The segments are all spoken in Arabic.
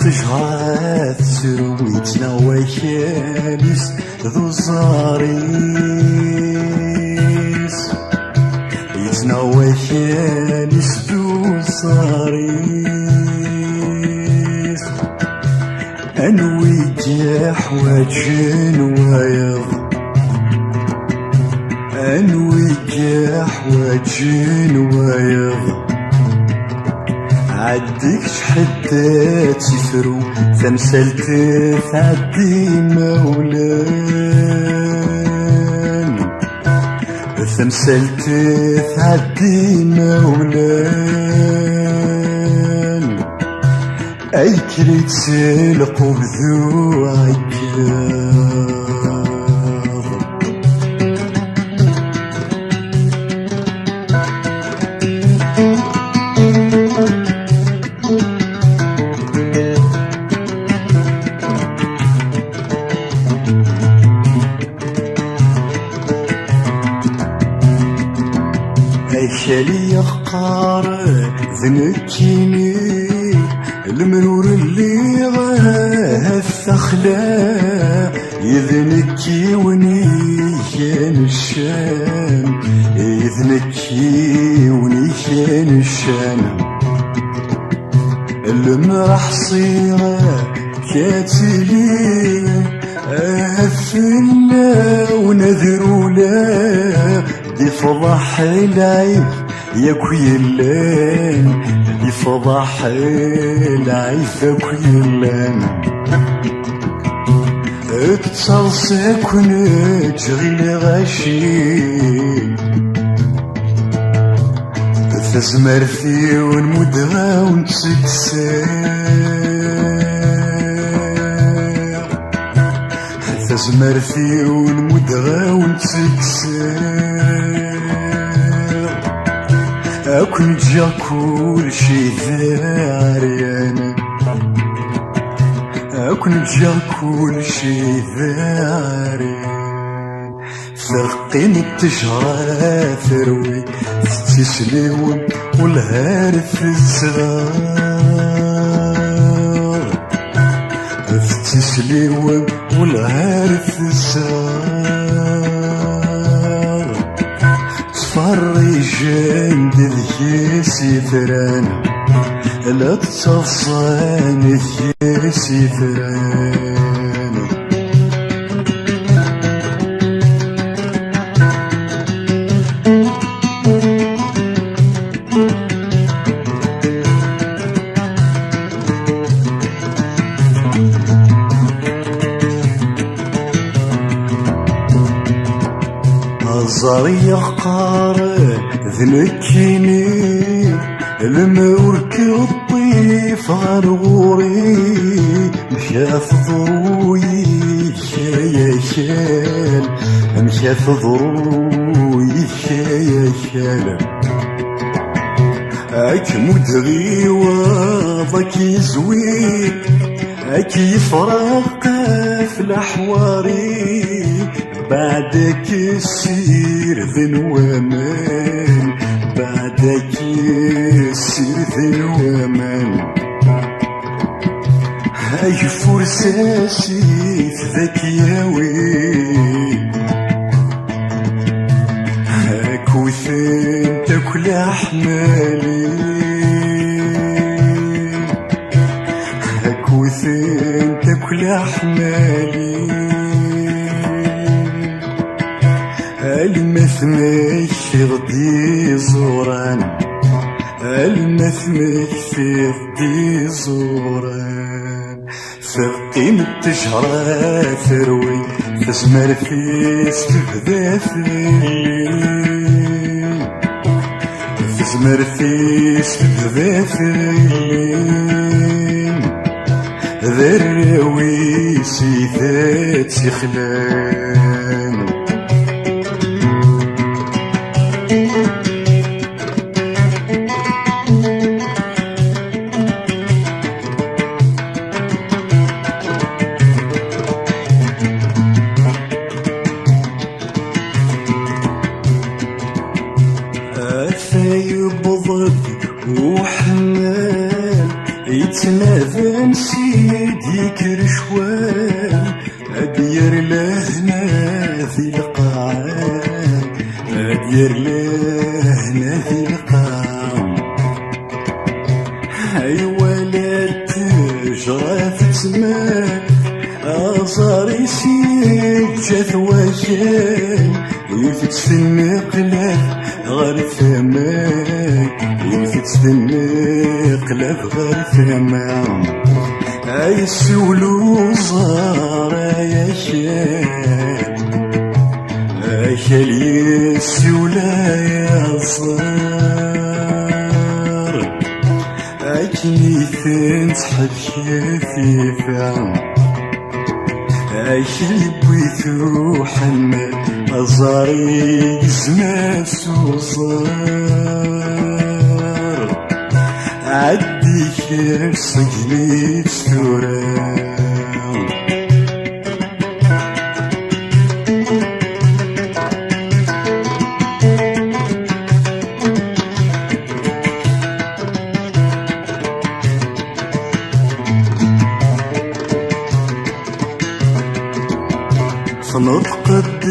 تجهات سرويتنا وكاليس ذو صاريس يتنا وكاليس ذو صاريس أنوي جاح وجن ويض أنوي جاح وجن ويض عديك حتى تسفرو تمثلت تعدي مولان تمثلت تعدي مولان أي كريت سلقو بذو عكاظ خالي يخقار ذنكيني المرور اللي غاه الثخلا يذنكي ونيشان الشام يذنكي ونيشان الشام المرح صيرة كاتلي أهفنا ونذرولا دي فضح العيب يا كويلان دي فضح العيب يا كويلان اتصلصك ونجري غاشي تزمر فيه ونمدها ونتسكسر تزمر فيه ونمدها ونتسكسر أكون جا كل شي ذاريانا أكون جا كل شي ذاريان ثقين التجرى ثروي تسليون والهارث الصغار تسليون والهارث الصغار تفرجان ذيسي ثران لا تصفان ذيسي ثران الزاري يخقار ذنكيني المورك الطيف غرغوري مشاف ضروي يا شال مشاف ضروي يا شال اك مدغي وضك يزوي اك يفرق في الاحواري بعدك يصير ذنوامان بعدك يصير ذنوامان هاي فرساسي ذاك ياوي هاك وثين تاكل احمالي هاك وثين تاكل احمالي المثمك في غدي زوران المثمك في غدي زوران ثقين التجرى ثروي تزمر في استبدا ثلين تزمر في استبدا ثلين ذراوي سيثات سخلان وحمال يتنادى سيدي كرشوان أدير لهنا ذي القاعان أدير لهنا ذي القاعان هاي ولد تجرى في تسمان أزاري سيد جاث وجان يفتسن قلاف غير ثمان يفتسن قلاف غير ثمان أي سولو زار يا شاب أي خلي السولا يا صار أي كنيثن تحب شفيفا أي خلي بويثو حمد أزاري زماس وصار عدي خير سجلي تستوران نرقد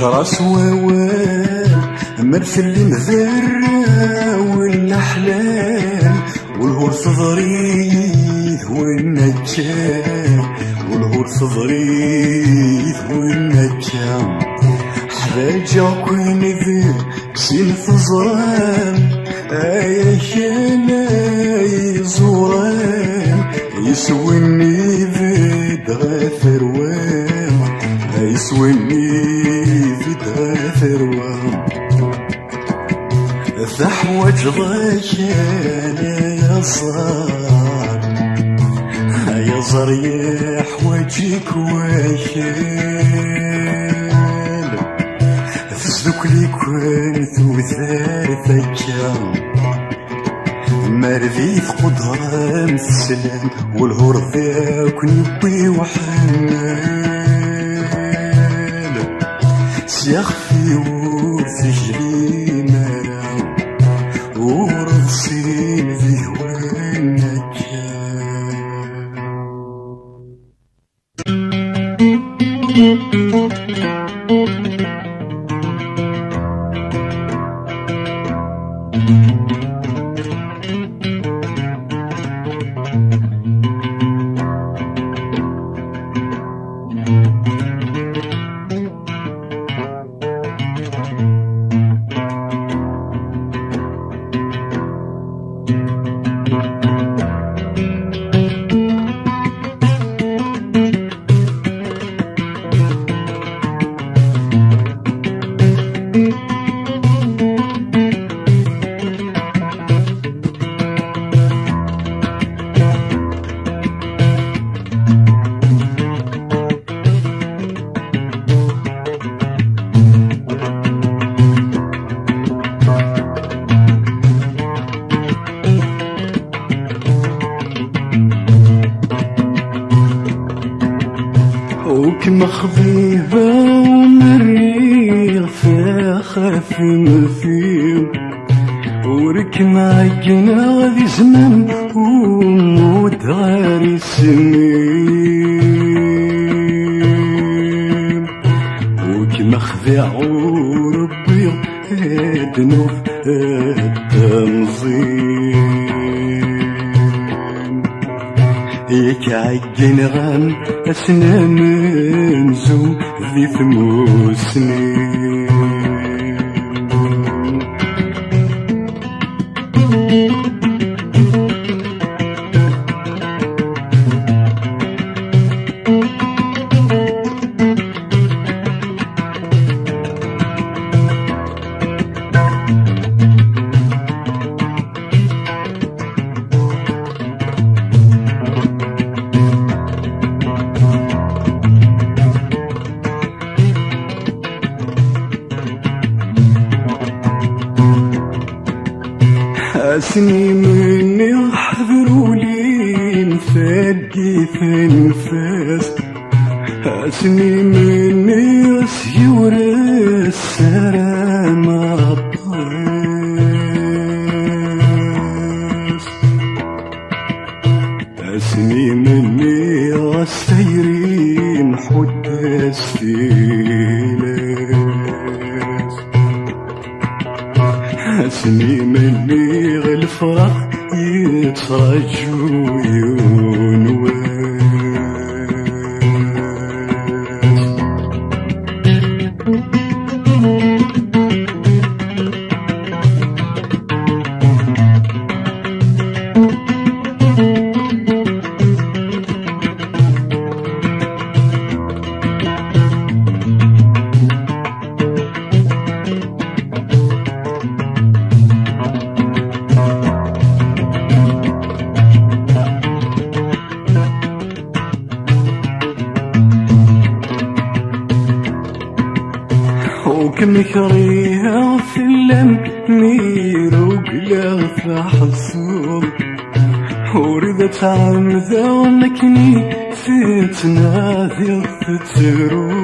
شراس ووال مرسل مذرة والأحلام والهور صغريث والنجام والهور صغريث والنجام حراجة كون ذي كسين فزران أيا شانا يزوران يسويني ذي دغا ثروان يسويني في ثروان ثحوج ضجانا يا صار يا زر يا حواجك وشال فسدك لي كنت وثار ثجام مرذيث قدرة السلام والهور ذاك نبي وحنان سيخفي وسجلي مرام ورصين ذي مخضيبة ومريض فاخف فيهم وركن عجنا غادي زمان وموت غاري السميم وكما خذيع وربي هادنوف التنظيم يك عجن غان أسنان منزو ذي ثموسنين أسني مني حذرولي نفاقي تنفاس أسني مني أسيور السلام الطاس أسني مني السيرين حد السيلاس أسني مني غالفرح يترجو ينواس وكم كريها في اللمير وقلافة حصول وردت عمذا ولكني فتنا ذي تتروب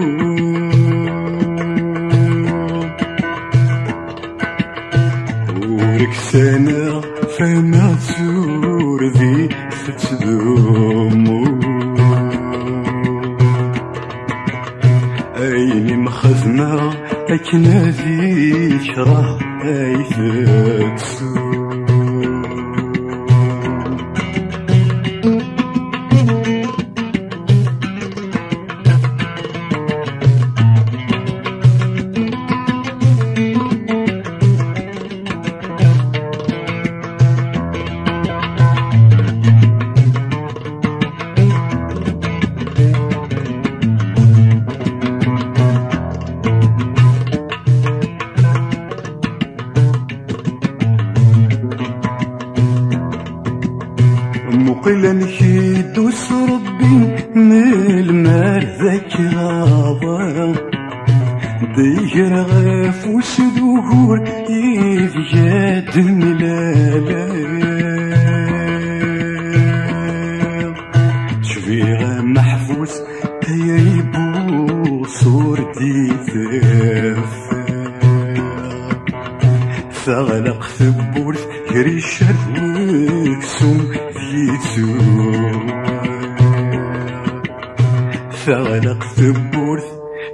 وركسانا فما تزور ذي تتذومو أيني مخزنا لكن هذيك راه أيثتسو مقلا نشيدوس ربي من المال ذاك غابا دير غاف وسدوهور يفجاد ملالا شفيغا محفوس تيريبو صورتي ثافا ثغلق ثبورث كريشات وكسوم فيتو ثغلق ثبورث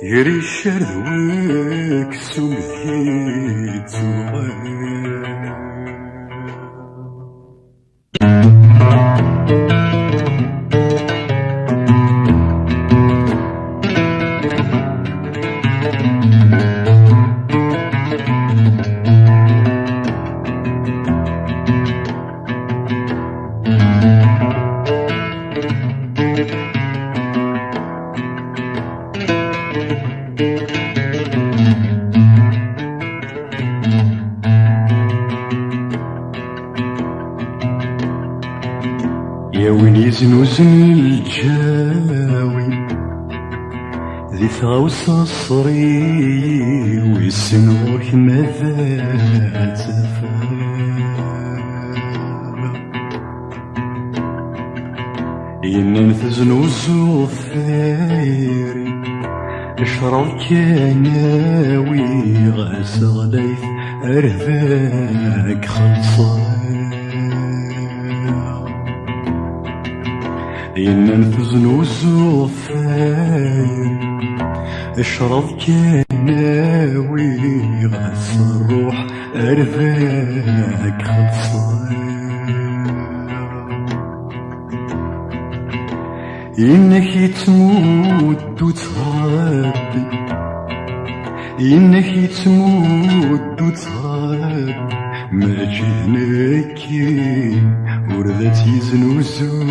كريشات وكسوم فيتو يا وين يزنوزن الجاوي ذي ثغوص الصري ويسنوك ماذا تفعل إن تزنوزو الثيري اشرب كناوي غاس غليث أرذاك خلصان إن تزنوزو الثيري اشرب كناوي غاس الروح أرذاك خلصان إنك تموت وتغابي إنك تموت وتغابي ما جيناكي وردت يزنوزو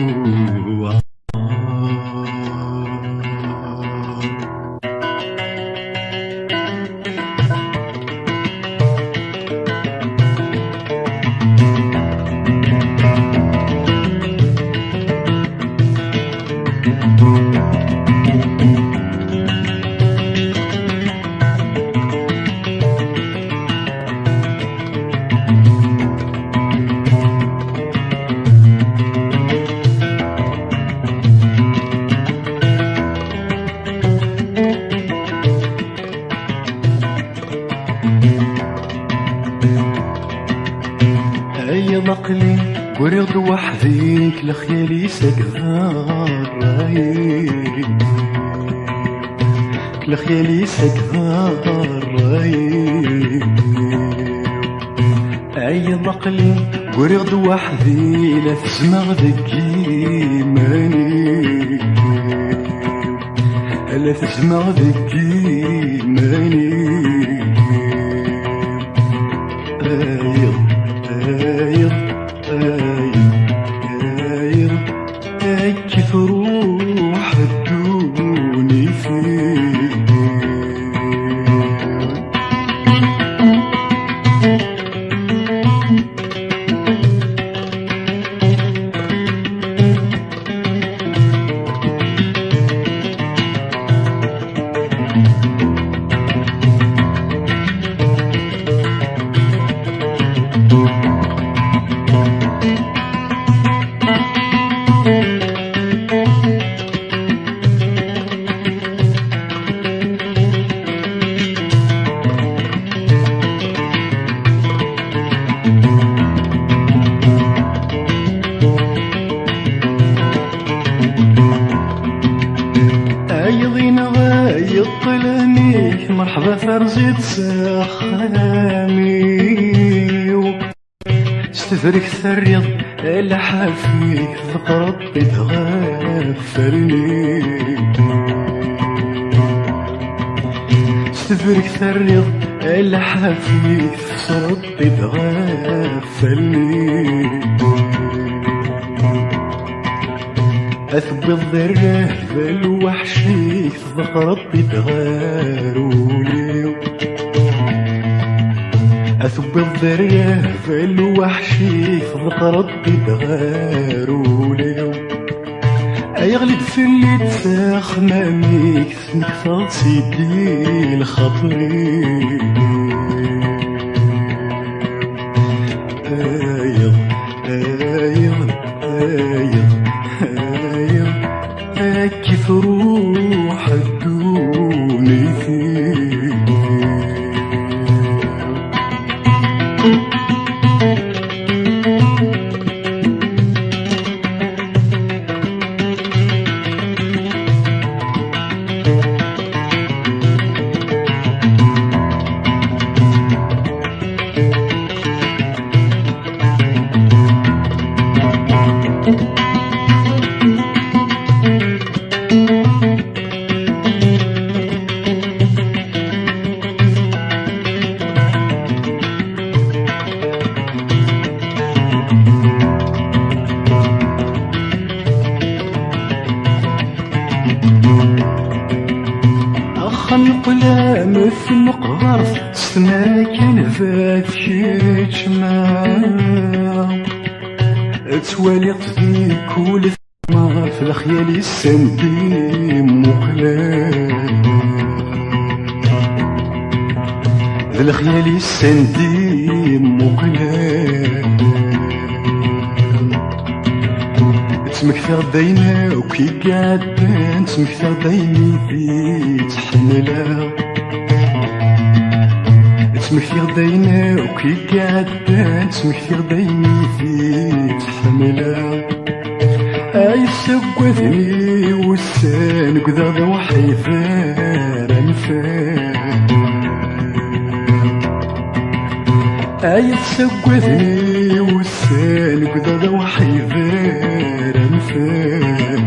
ضقلي وريض وحدي كل خيالي سكذار كل خيالي سكذار أي ضقلي وريض وحدي لا تسمع ذكي ماني لا تسمع ذكي ماني كيف روح الدوني فيه يطلني مرحبا فرزيت سخامي استفرك ثريض الحافيك ذكرت بتغفرني استفرك ثريض الحافيك ذكرت بتغفرني أثب الضره بالوحشي ذكرت بتغارولي أثب الضره بالوحشي ذكرت بتغارولي أيغلب في اللي تساخنانيك نكثر سيدي لخاطري كيف روح الدوني فيه نقلا مثل نقدر سما كان فات شي جماع توالي في كل ثما في الخيال السندي مقلال في الخيال السندي مقلال تمكثر دايما وكي قادان تمكثر دايمي في تحملها تمكثر دايما وكي قادان تمكثر دايمي في تحملها أي سقوثني والسان قذا ذا وحيفار انفار أي سقوثني والسان قذا ذا وحيفار انفار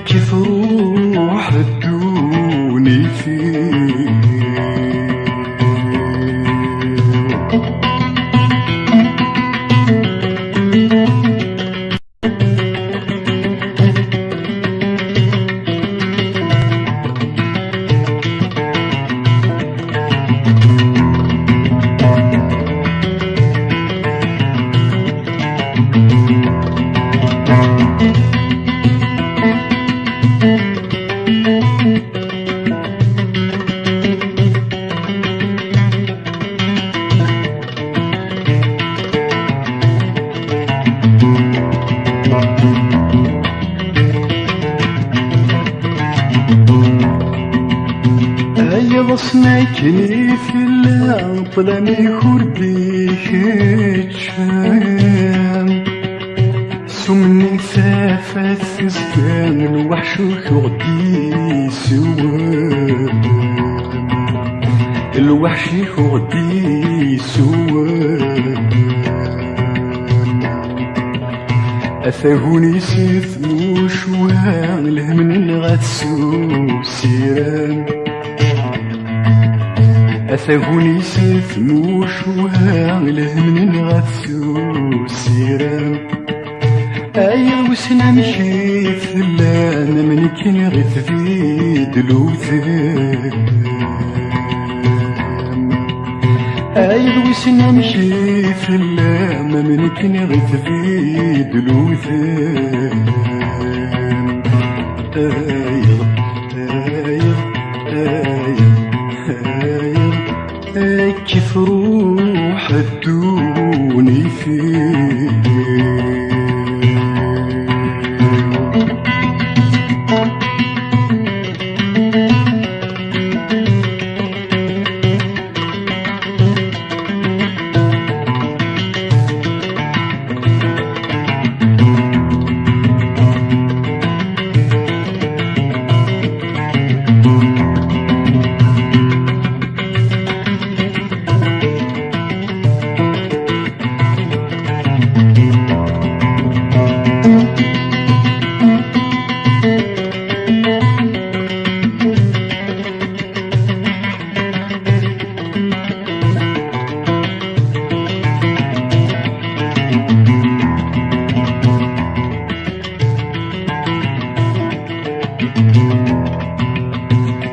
كيف روح الدوني فيه سنايكني في اللعب طلعني خردي كتشام سمني ثافت سستان الوحش غدي سوام الوحش غدي سوام أثاهوني سيث وشوان الهمن غتسو سيران أثاهوني سيث وشوان الهمن غتسو سيران أيا وسنا مشي ثلان من كن غث في دلوثام أيا وسنا مشي ثلان من كن غث في دلوثام أيا أيا أيا أيا كيف روح الدوني فيه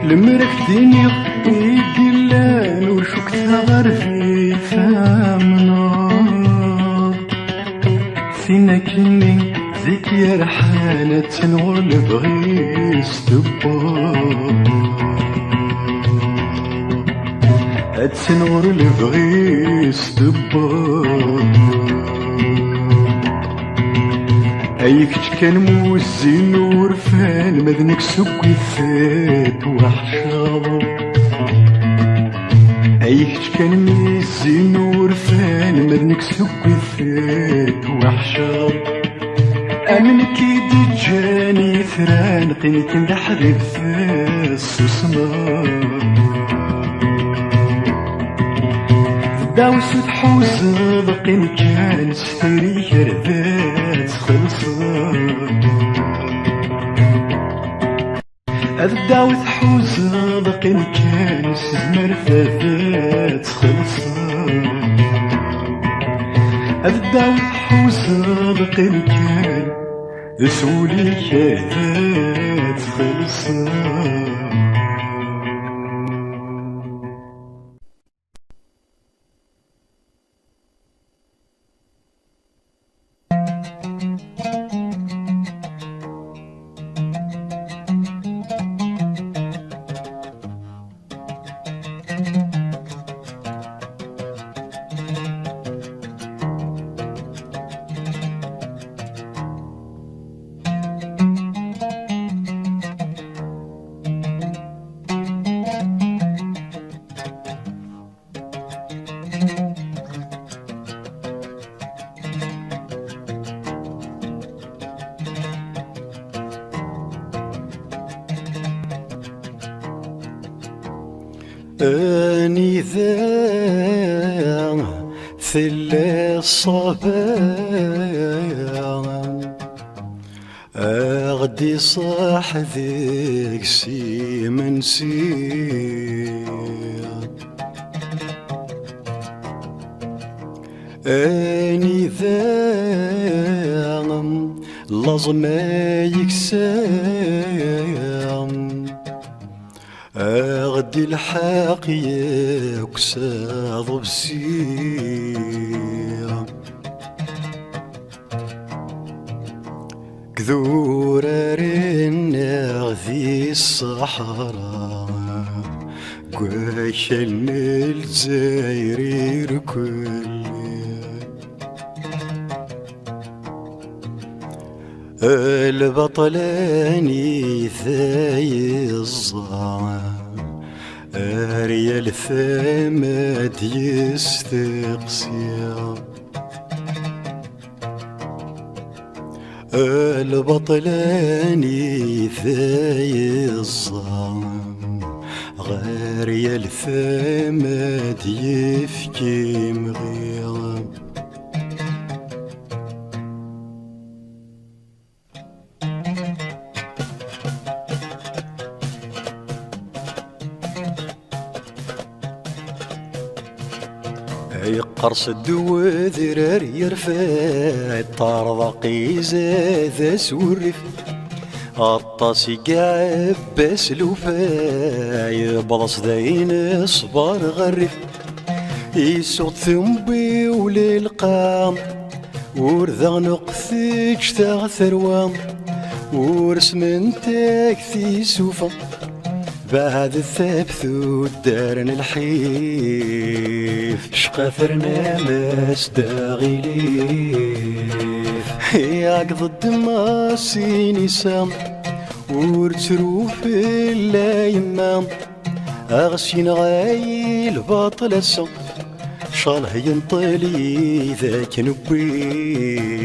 المركتيني يقلان وشوك ثغر في ثامنا فينا كني زيك يا رحانة تنور لبغي استبار تنور لبغي استبار أيك كان موزين ورفان مذنك سكوي فات وحشا أيك كان موزين ورفان مذنك سكوي فات وحشا أمنك يدجاني ثران قينك ندحذب ثاس وسمار داوس تحوز بقين كان سفري كردات خلصان الداو تحوز بقين كان سمر فذات خلصان الداو تحوز بقين كان سولي كردات خلصان أني ذا ثل الصبايا أغدي صاح ذيك سي منسي أني ذا لازم يكسام أغدي الحق يكساض بسيرة كذورة رنا ذي الصحراء قاشل الجزائر كل البطلاني ذاي الظاهر ريال ثماد يستقسي البطلاني ذاي الظلم غير يا الثماد يفكي مغيرم يقرص الدوذرار يرفع طارضقي زاد سورف الطاسي قاع عباس لوفا يبرص داين صبار غرف يسوط ثمبي وللقام ورذا نقثك شتا ثروام ورسمنتك في سوفا بعد الثبت ودارن الحيف شقاثرنا ماس داغي ليف ياك ضد ماسيني سام ورتروف اللايمام أغسين غايل باطل السم شاله ينطلي ذاك نبي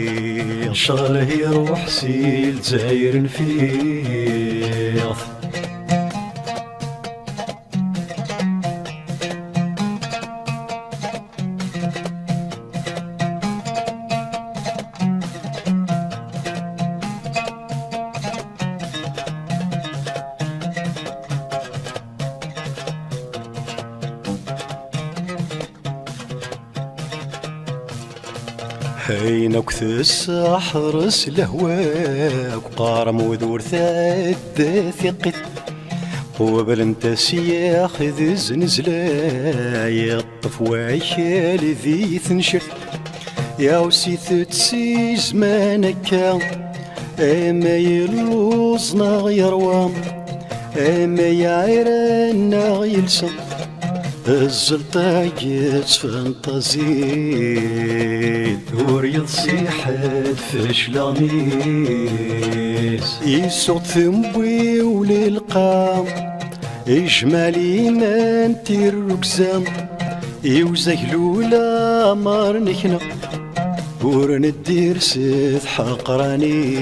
شاله يروح سيل زاير فيض هينك السحر سلهواك قارم وذور ثاد ثقت قبل انت سياخذ زنزلا يطف وعيال ذي ثنشر يا وسيث تسي زمانك اما يلوزنا يروام اما يعيرنا يلسم الزلطة فانتازيت وريض صيحات فشلاميس يسوط ثمبي وللقام إجمالي ما نتير ركزام يوزهلو لا مار نكنا ورندير سيد حقراني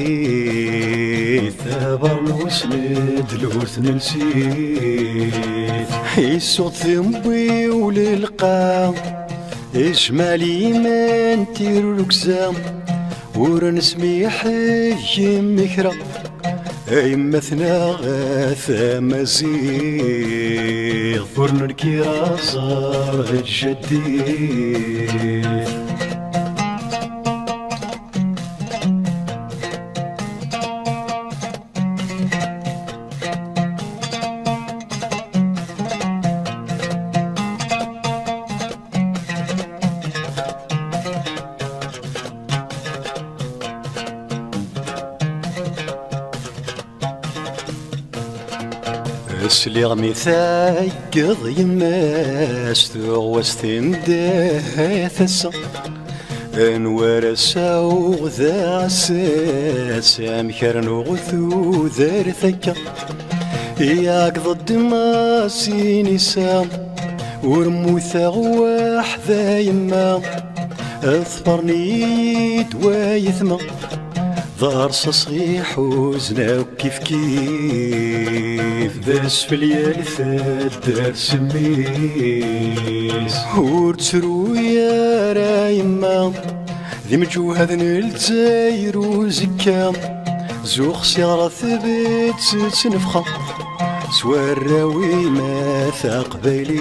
ثابر وسند لوث نلسيت يسوط ثمبي وللقام إجمالي ما نتير ركزام ورنسمي حي مكرا أيمثنا غاثا مزيد ورنركي راسار الجديد سليغ ميثاقض يماس ثغوس تمداه ثسا انوار ساو ذا عساس امكر نغثو ذار ثكا ياك ضد ماسيني سام ورموثا غواح ذا يما اثفرني دوايثما ظهر صصيح وزنا كيف كيف ذاس في الليالي ثاد سميس ورترو يا رايما ذي مجوهد نلتاير وزكام زوخ سيارة ثبت تنفخة سوراوي ما ثاقبيلي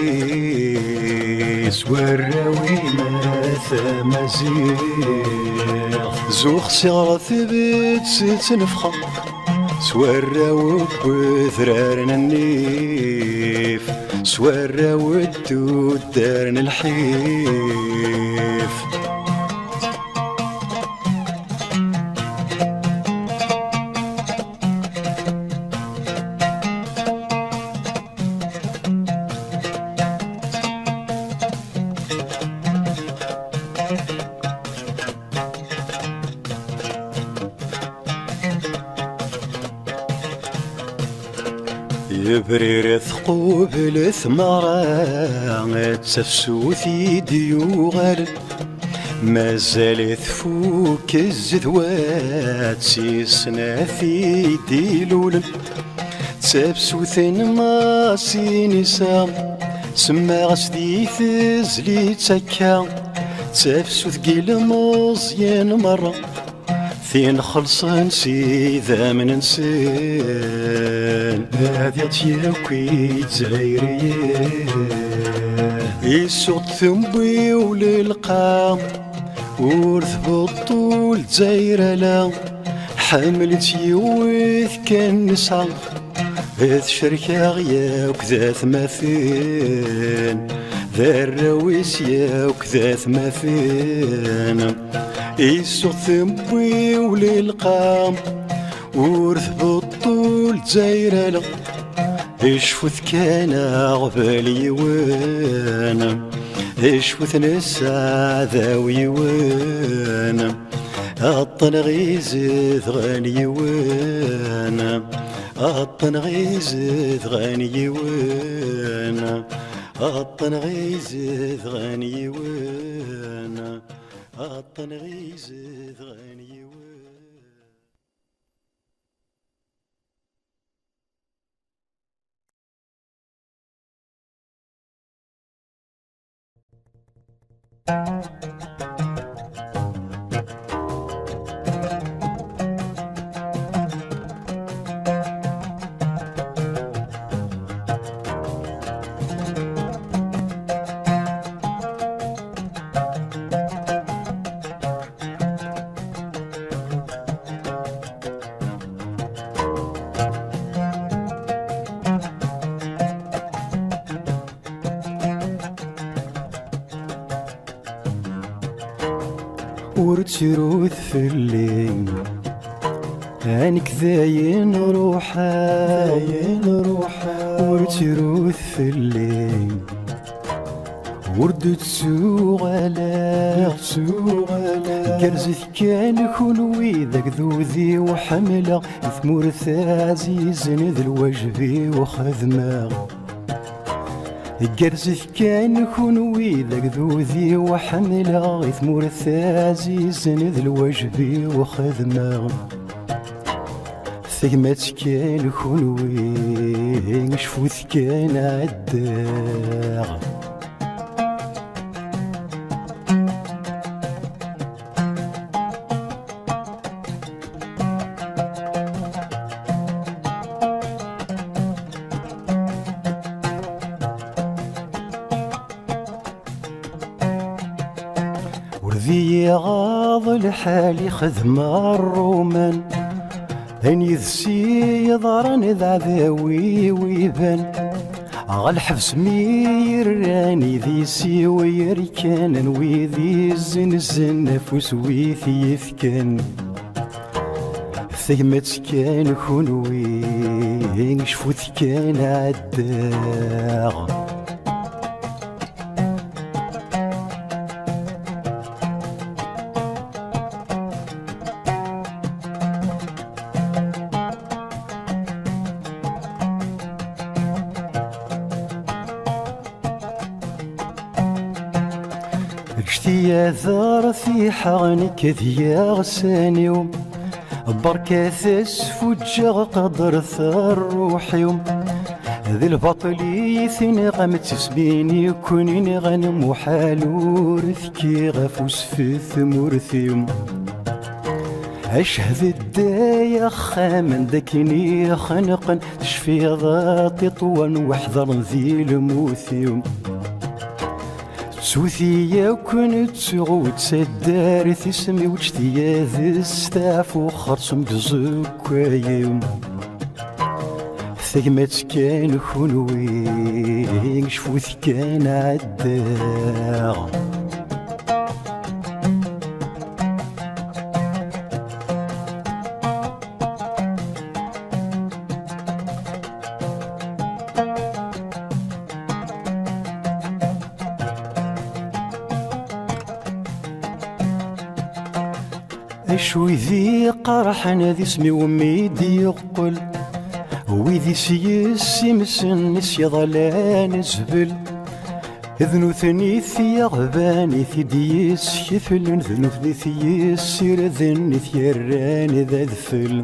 سوراوي ما ثمازيغ زوخ سيارة ثبت تنفخة سوراو بثرارنا النيف سوراو الدود دارنا الحيف برير ثقوب الثمرة تفسوثي ديوغال مازال تفوك الزذوات سيسنا في ديلول تفسوثين ماسي نسام سما غسدي ثزلي تكا تفسوث قيل مزيان مرة فين خلصن سيذا من نسان هذا تياكي تزايرية يسوط ثمبي وللقام ورث بالطول تزايرة لا حملت يوث كان نسعى إذ شركة غياك ذات مثين ذا الرويس ياك ذات مثين يسوط ثمبي وللقام ورث بالطول تزايرة لا اشفث كان غبال يوان اشفث نسا ذاوي يوان أطن غيزث غاني يوان أطن غيزث غاني يوان أطن غيزث غاني يوان أطن غيزث غاني يوان. ورتروث في الليل عنك ذاين روحا ورتروث في الليل ورد تسوغالا كرزث كان خلوي ذاك ذوذي وحملة ثمورث عزيز ذا الوجبي وخذمه الجرزث كان خنوي ذاك ذوذي وحملة ثمورث عزيز ذا الوجبي وخذمه ثقمت كان خنوي شفوث كان عداغ ورذي غاض الحالي خذم الرومان أن يذسي يضرن ذا ذاوي ويبان غالحبس ميراني ذي سي ويركان ويذي الزنزن نفوس ويثي يثكن ثقمت كان خنوي شفوث كان عداغ يا ثار في حغنك ذي غساني بركة تسفجغ قدر ثار روحي ذي البطلي ثنغم تسبيني كوني غنم وحالو رثكي غفوس في ثمورثيم أشهد الدايا خامن دكني خنقا تشفي ذاتي طوان وحذر ذي الموثيم سوثي كنت سعود سدار تسمي وجتي ذي ستاف وخرصم بزكايم ثقمت كان خنوي شفوث كان عداغ شوي ذي قرح ذي اسمي وميدي يقل ويدي سيس يمسن يضلان زبل ذنو ثنيث يغبان ثديس يثلن ذنو ثنيث سيرذن ثيران ذا ذفل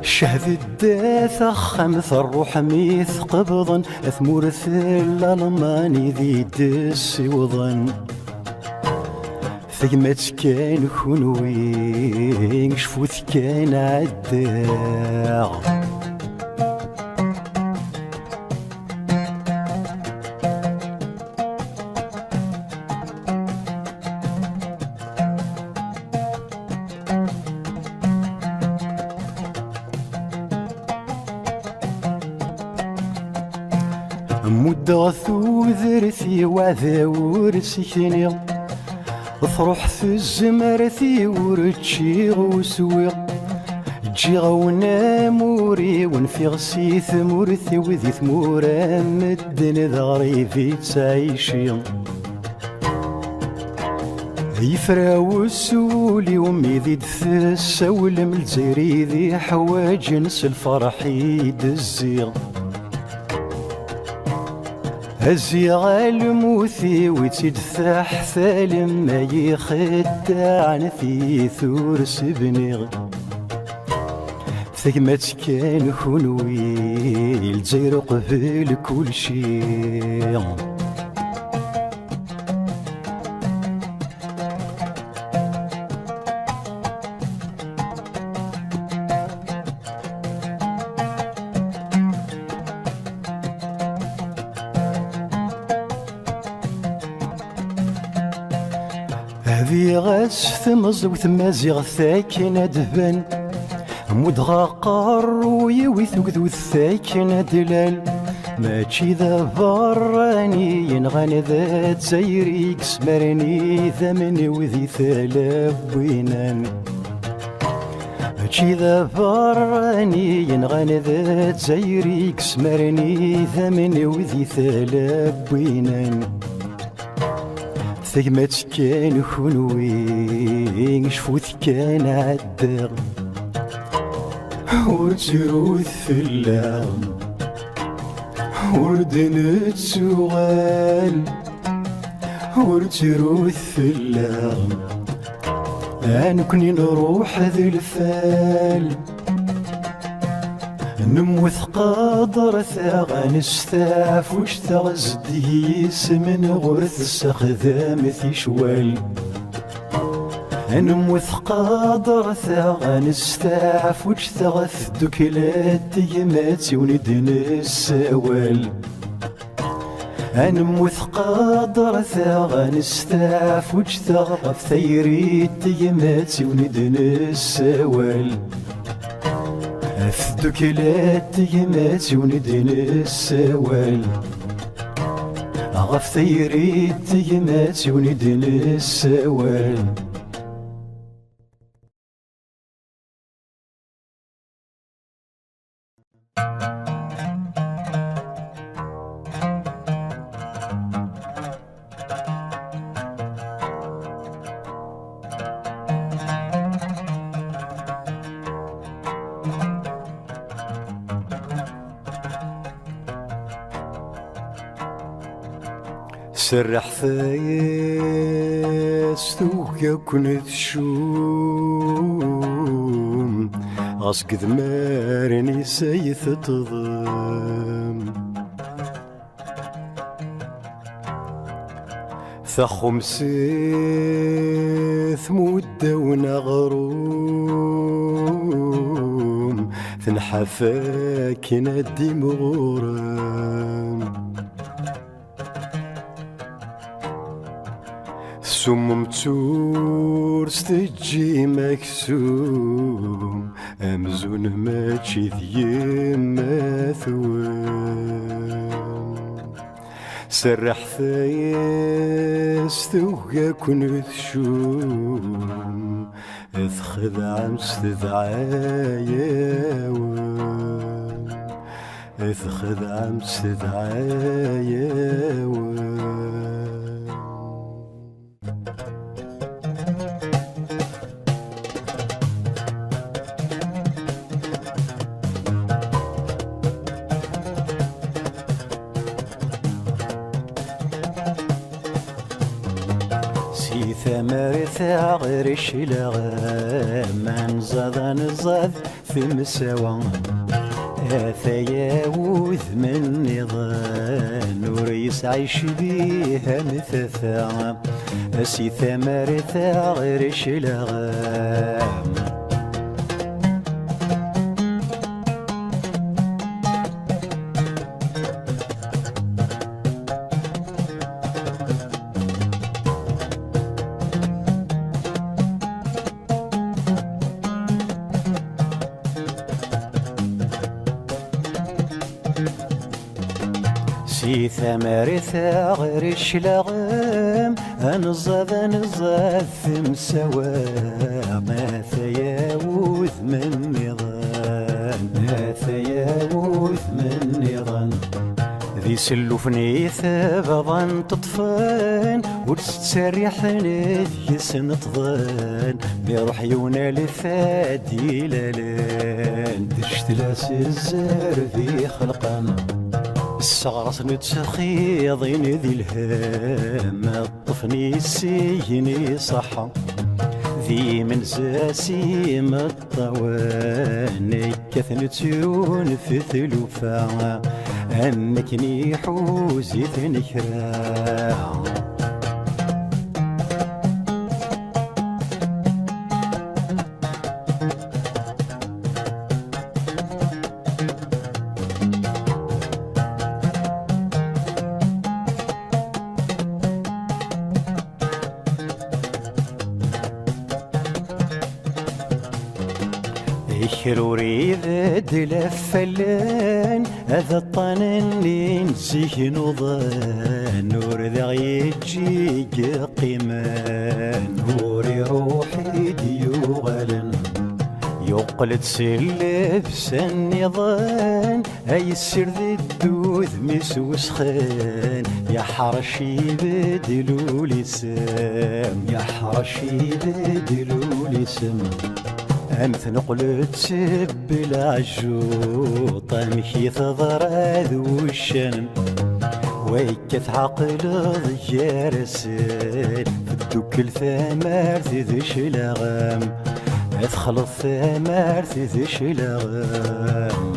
شهد الداث خمث الروح ميث قبضا اثمورث الالماني ذي دس وظن ثقمت كان خنوي شفوت كان عداغ مدغثو ذرثي وعذاور سكني افرح في الزمرثي ورتشي غوسوي تجي غونا موري ونفيغ سي ثمورثي وذي ثمورا مدن ذغري في تعيشي يفراو السولي ومي ذي دثسول من الجزيري ذي حواج نس الفرح يدزيغ هزيغ الموثي ويتدفح ثالم ما يخدع في ثورس بنيغ ثقمت كان خنوي الجزير قبل كل شي هذي غاس ثمز وثمازيغ ثاكن دبن مدغا قروي ويثوكذو ثاكن دلال ماشي ذا براني ينغان ذا تزيري كسمرني ثمني وذي ثلاث بوينان ماشي ذا براني ينغان ذا تزيري كسمرني ثمني وذي ثلاث بوينان ثقمت كان خنوي شفوت كان عداغ ورتروث في اللام وردنت سوغال ورتروث في اللام أنكني نروح ذي الفال نموث قادر ثاغ نستاف وش تغزديس من غرث استخدام ذي شوال نموث قادر ثاغ نستاف وش تغث دكلات يمات وندن السوال نموث قادر ثاغ نستاف وش تغف ثيريت يمات وندن السوال أفدكلات يمات وندن السوال غف ثيريت يمات وندن السوال سرح ثايس توكا كنت شوم غاسك ذمارني سيث تظلم ثخم سيث مدة ونغروم ثنحفاك ندي مغورم سمم تور ستجي مكسوم أمزون ماشي ذيما ثوام سرح ثايس توقع كنت شوم اثخذ عمس تذعايا اثخذ عمس تذعايا ثمرة غرش لغام نزاد في مساوى ثياوذ من نظام نور يسعيش بيها مثاثا أسي ثمرة غرش لغام سي ثمرة غرش لغام نزاد ثمسوا ما ثياوذ من نظام ما ثياوذ من نظام ذي سلوفني ثبضا تطفان وتسريح نذيس نطضان بروح يونا لفادي لالان تشتلاس الزار في خلقان الصغرس نتخيضين ذي الهام الطفني السيني صحا ذي من زاسي مطوان كثن تيرون في ثلوفا أنكني حوزي ثنكرا كروري ذد لفلان هذا الطنان اللي نسيه نوضان نور ذا يجي قيمان نوري روحي ديوغلن يقلد سلبس النظام اي السر ذي الدوذ مسوسخان يا حرشي بدلو لسام يا حرشي بدلو لسام أمث نقلت سب العجوطة مكي تضراد وشن ويكث عقل ضجارسل فدوك الثمار ذيش لغام ادخل الثمار ذيش لغام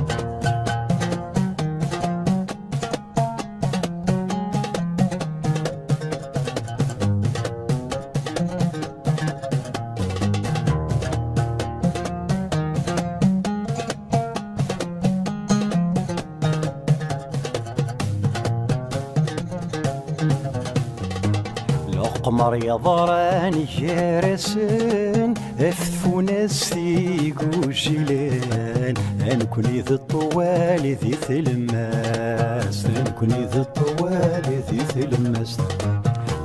قمر يضراني جارسن اثفو ناسي وجيلان انكوني ذي الطوال ذي ثلماس انكوني ذي الطوال ذي ثلماس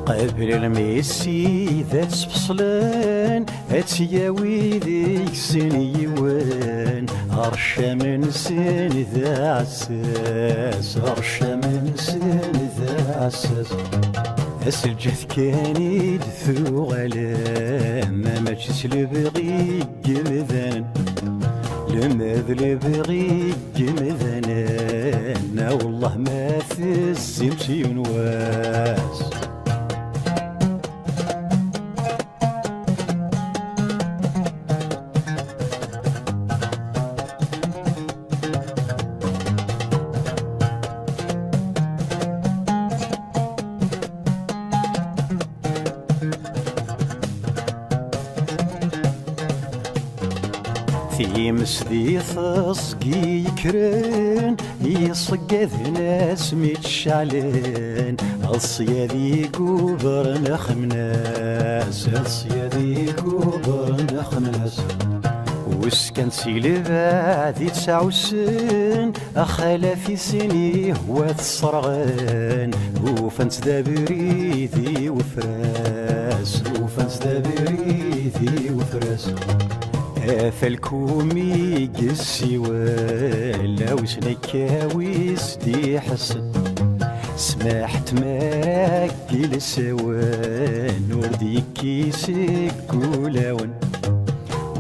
قبل الميسي ذات سبصلان اتياوي ذيك سنيوان غرشا من سن ذا عساس غرشا من سن ذا عساس الجث كاني دثو غلام ما جيت لبغي جمذان لماذا لبغي جمذان انا والله ما في الزمت ينواس ثيمس ذي ثصقي يكرن يصقذ ناس متشعلن الصيادي قبر نخمناس الصيادي قبر نخمناس وسكن سيلفا ذي 9 أخلا في سني هو الصرغان وفنس ذا بريدي وفراس وفنس ذا بريدي وفراس فالكومي قسي ولا وسنكاويس دي حسن سماحت مراكي لسوان وردي كيسك ولاون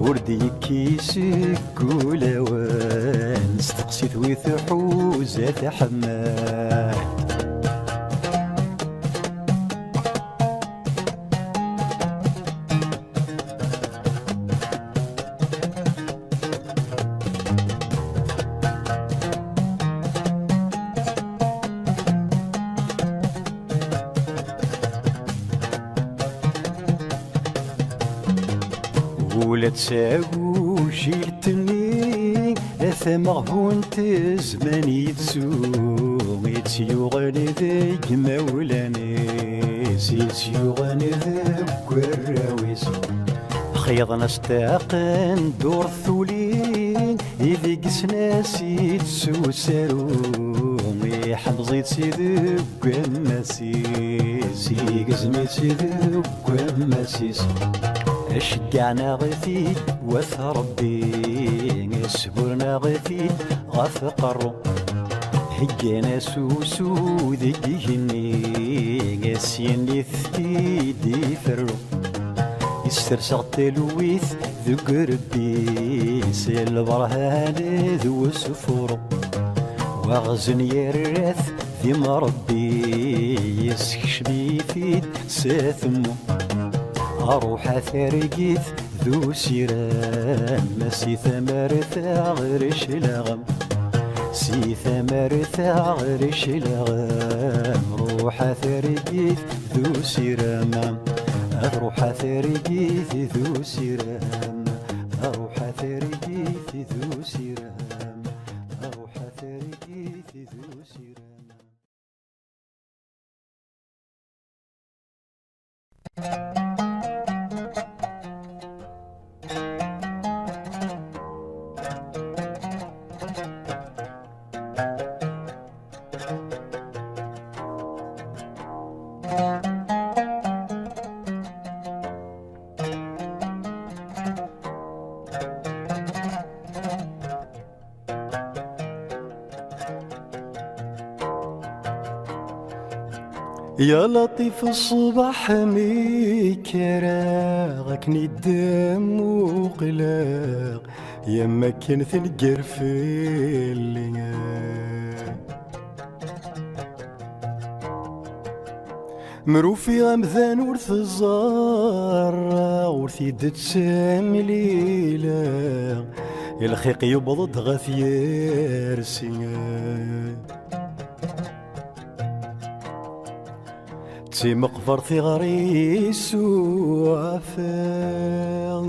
وردي كيسك ولاون استقسيت وثحوزة حماد. ولا تساقو جيلتني أثمغ هونت زمان يتسيوغني ذيك مولاني يتسيوغني ذيك الراويس خيضنا استاقن دور الثولين إذي قسناسي تسوسارو حمزيت سيدك ومسيس يقزميت سيدك ومسيس اشجعنا غفيد وث ربي سبرنا غفيد غف قرو هجينا سوسو ذيجيني قاسيني ثتيدي فرو يسترسغ تلويث ذو قربي سيل برهان ذو سفورو واغزن يرث ذي مربي يسكش بيفيد ساثمو أروح أثرقيث ذو سيرام مسي ثمرثا غرش لغم سي ثمرثا غرش لغم روح أثرقيث ذو سيرام أروح أثرقيث ذو سيرام أروح أثرقيث ذو سيرام أروح أثرقيث ذو سيرام. يا لطيف الصباح ميكراغك ندم وقلاق يما كنت نقرفيلي مروفي غمذان ورث الزارة ورثي دتسام ليلا الخيق يبضد غثيار سيان تي مقفر ثغريس وعفان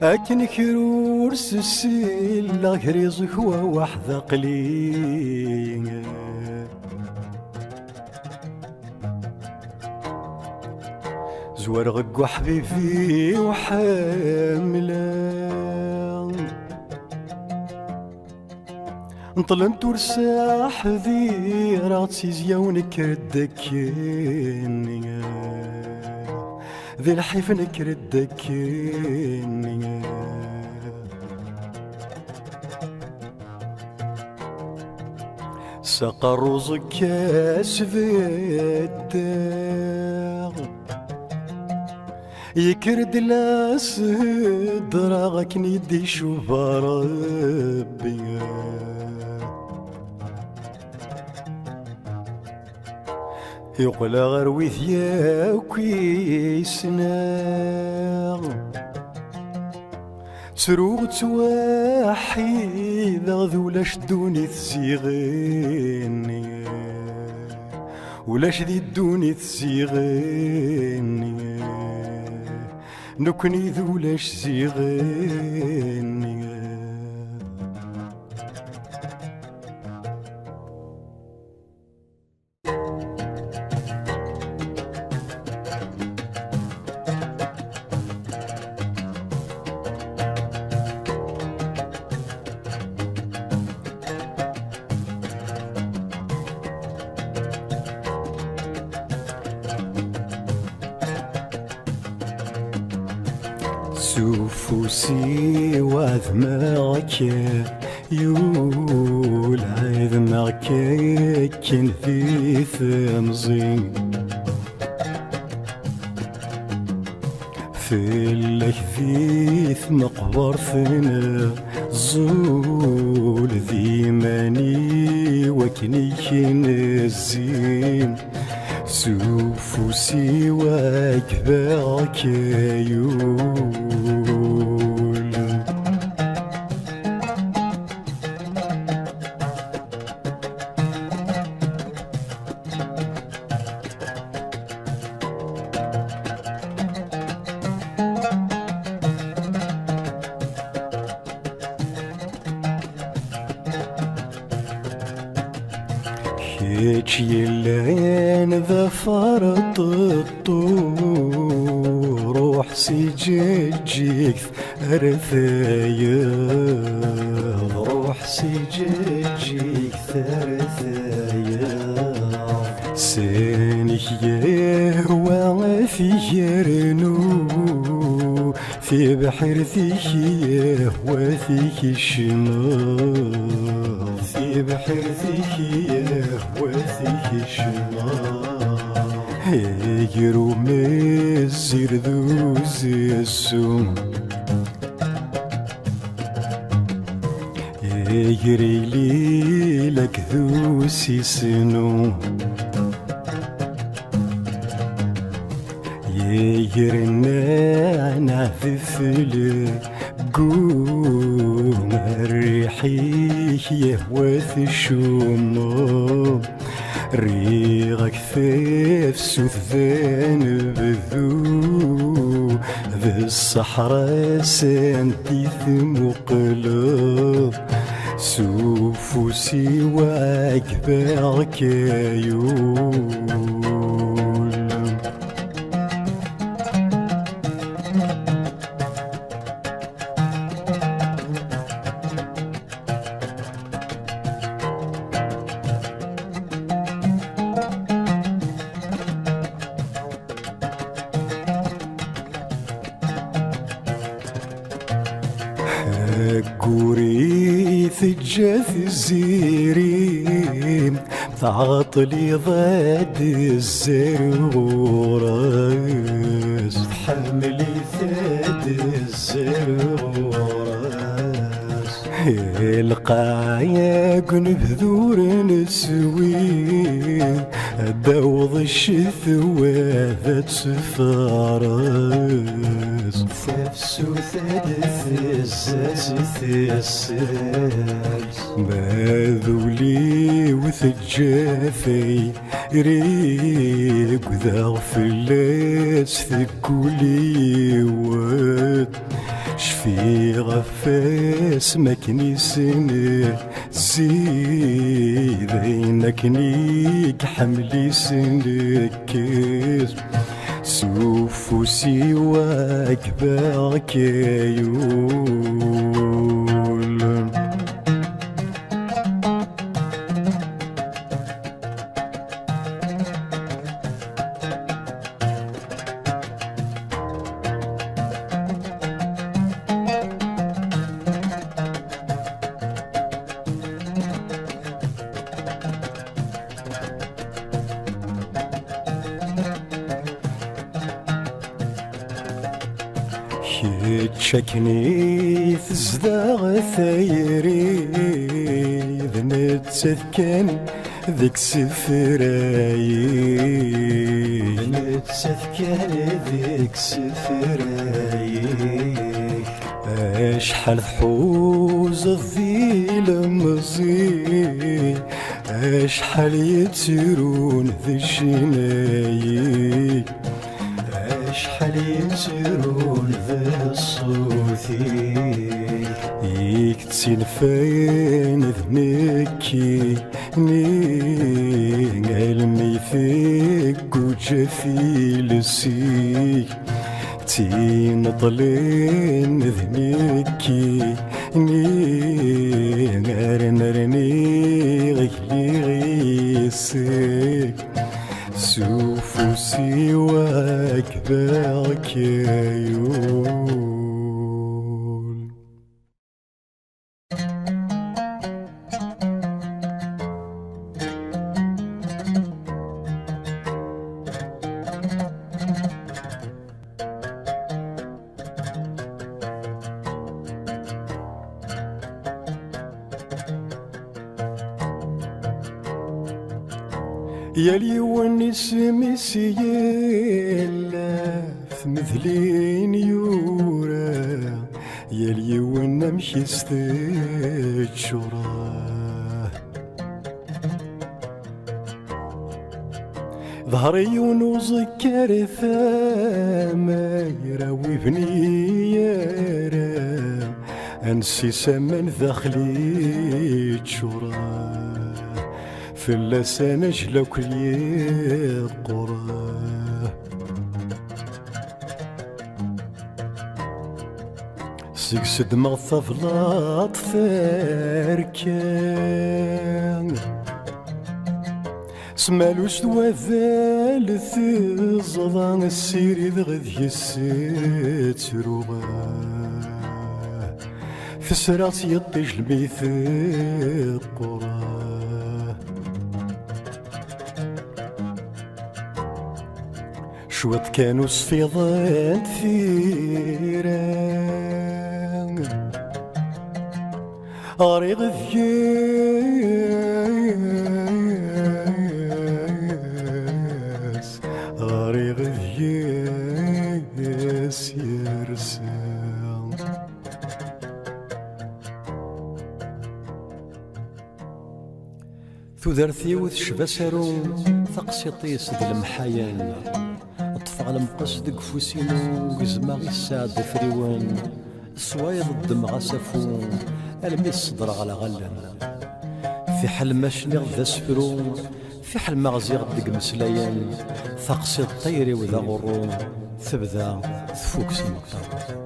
أكن كرور سسيل غريزك ووحدة قليل زوار غق وحبيبي وحاملان انطلنت ورساح ذي راسي زيونك ردكيني ذي الحيف نكردكيني سقى الرز كاس الدار يكرد لاس دراغك ندي شوف ربي يقول غرويث يا كويسنا سروغ توحيد ذولاش دوني تسيغيني ولاش ذي الدوني تسيغيني نكني ذولاش زيغيني سوفوسي وذماك يول عذماك كن في ثمزين في اللهثيث مقبر ثنا زول ذي ماني وكني الزين سوفوسي وكباك يول هيك يلين ذا فرط الطور روح سيجيك أرثايا روح سيجيك ثرثايا سينك يهوى في يرنو في بحر فيك يهوى فيك الشمال في بحر فيك يهوى فيك الشمال يجرو مزير ذوز السوم يجري ليلك ذوسي سنو يجرنا في فلك قوم الريحيك يهوث الشوم ريغك ثيف سوثان بذو ذي الصحراء سانتي ثم قلب سوف سواك باعك يوم قوريث الجاف الزيرين تعطلي ضد الزروراس حملي ثاد الزروراس القايا بذور نسوين داوض الشثوى ذات سفارس فافسو ثالث الزاز ثيساس باذولي وثجافي ريق ذا فلاس ثقولي واد شفي غفاس مكني سنة زيدينك نيك حملي سنكيس سوف سواك باك يول تشكني في الزداغ ثايري ذنت كان ذيك سفراي ذنت كان ذيك سفراي اشحال حوز الظيل مزي اشحال يتسرون ذي الشناي اشحال يتسرون ذي الصوثي يكتسين فين ذنكي نين علمي فيك وجافي لسيك تين طلين ذنكي نين نرني غيلي غيسيك سوف سواك باك يول يالي ونسمي سيلا في مثلين يورا يالي ونمشي ستشورا ظهري ونوزكر ثاما يراوي بني يارا انسي سمن ذخلي تشورا فلاس نجلة كل قراه سكسد مغطف لاط ثاركان سمالوش دوذال ثزضان السيري ذغذي السيت روغاه فسرات يطيش الميثاق قراه شوط كانوا صفيضان ثيران أريغ ذياس أريغ ذياس يرسان ثوذرثي وثشبا سارون ثقسيطيس د المحايان طفغ المقص دق فوسينو وزماغي السعد فريوان السوايض الدمغ سفون المي الصدر على غلن في حل ماشني ذا سفرون في حل مغزيغ دق مسلايان ثقسي الطيري وذا غرون ثبذا ثفوك سمكتر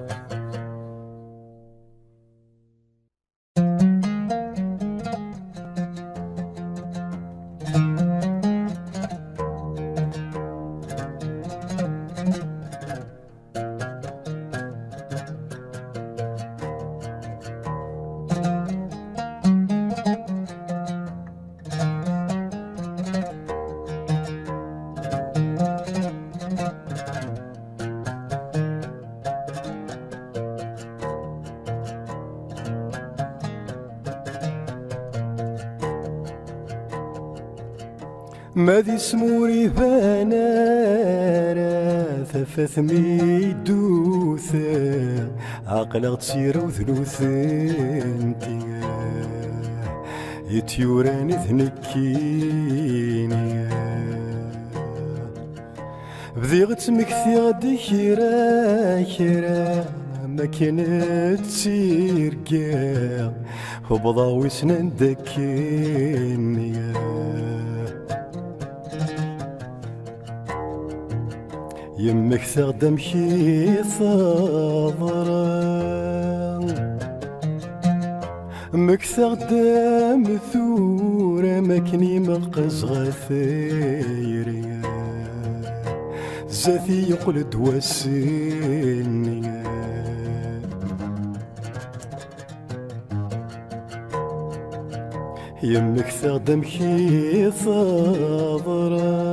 ما ذي سموري بنارا ثفث ميدوثا عقل تسير وثلوثنتي يتيوراني ثنكيني بذي غتمكثي غدي كيرا كيرا ما كانت تسير كاع وبضاوي سنان داكيني يمك تخدم كي ثغران مك تخدم ثورة مكني مقز غثيري زاثي يقلد وسيني يمك تخدم كي ثغران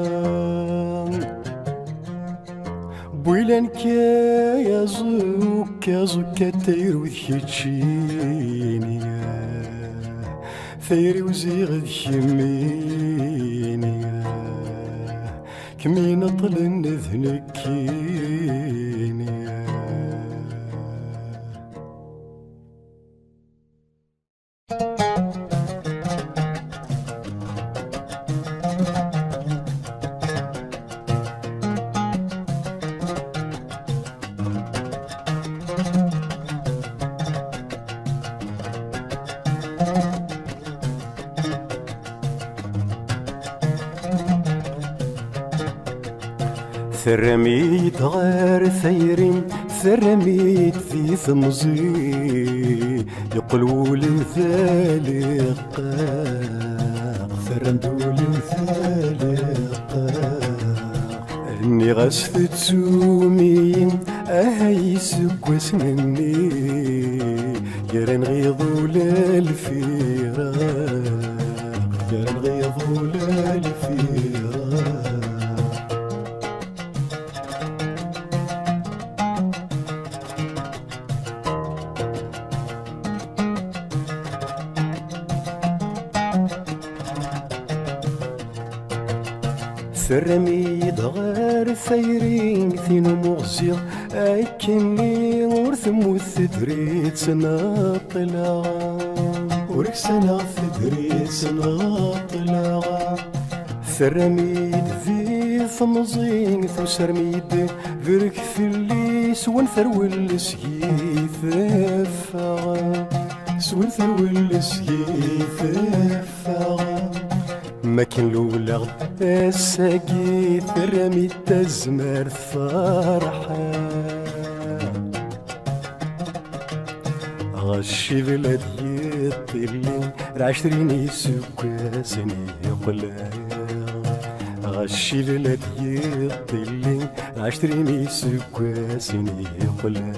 بويلان كايا زوكا زوكا تايرو ذكيتشيني ثايري وزيغ ذكيميني كمين طلن ذنكيني ثرميت غير ثيرين ثرميت في ثمزي يقولوا لي ثالق ثرمتوا لي ثالق اني غسفت سومي اهيسك واسمني يرن غيظوا للفراق يرن غيظوا للفراق ثرميد غير ثيرين ثينو مغزي أكني ورثم وثدريت سنة طلعا ورك سنة ثدريت سنة طلعا ثرميد ذي ثمزين ثو سرميد ذرك ثلي سوان ثرول سيث فغا سوان ثرول سيث فغا ما كان لولا الساقي ثرمي التزمر فرحة غشي بلادي الطلين العشرين يسوكاسني يقلع غشي بلادي الطلين العشرين يسوكاسني يقلع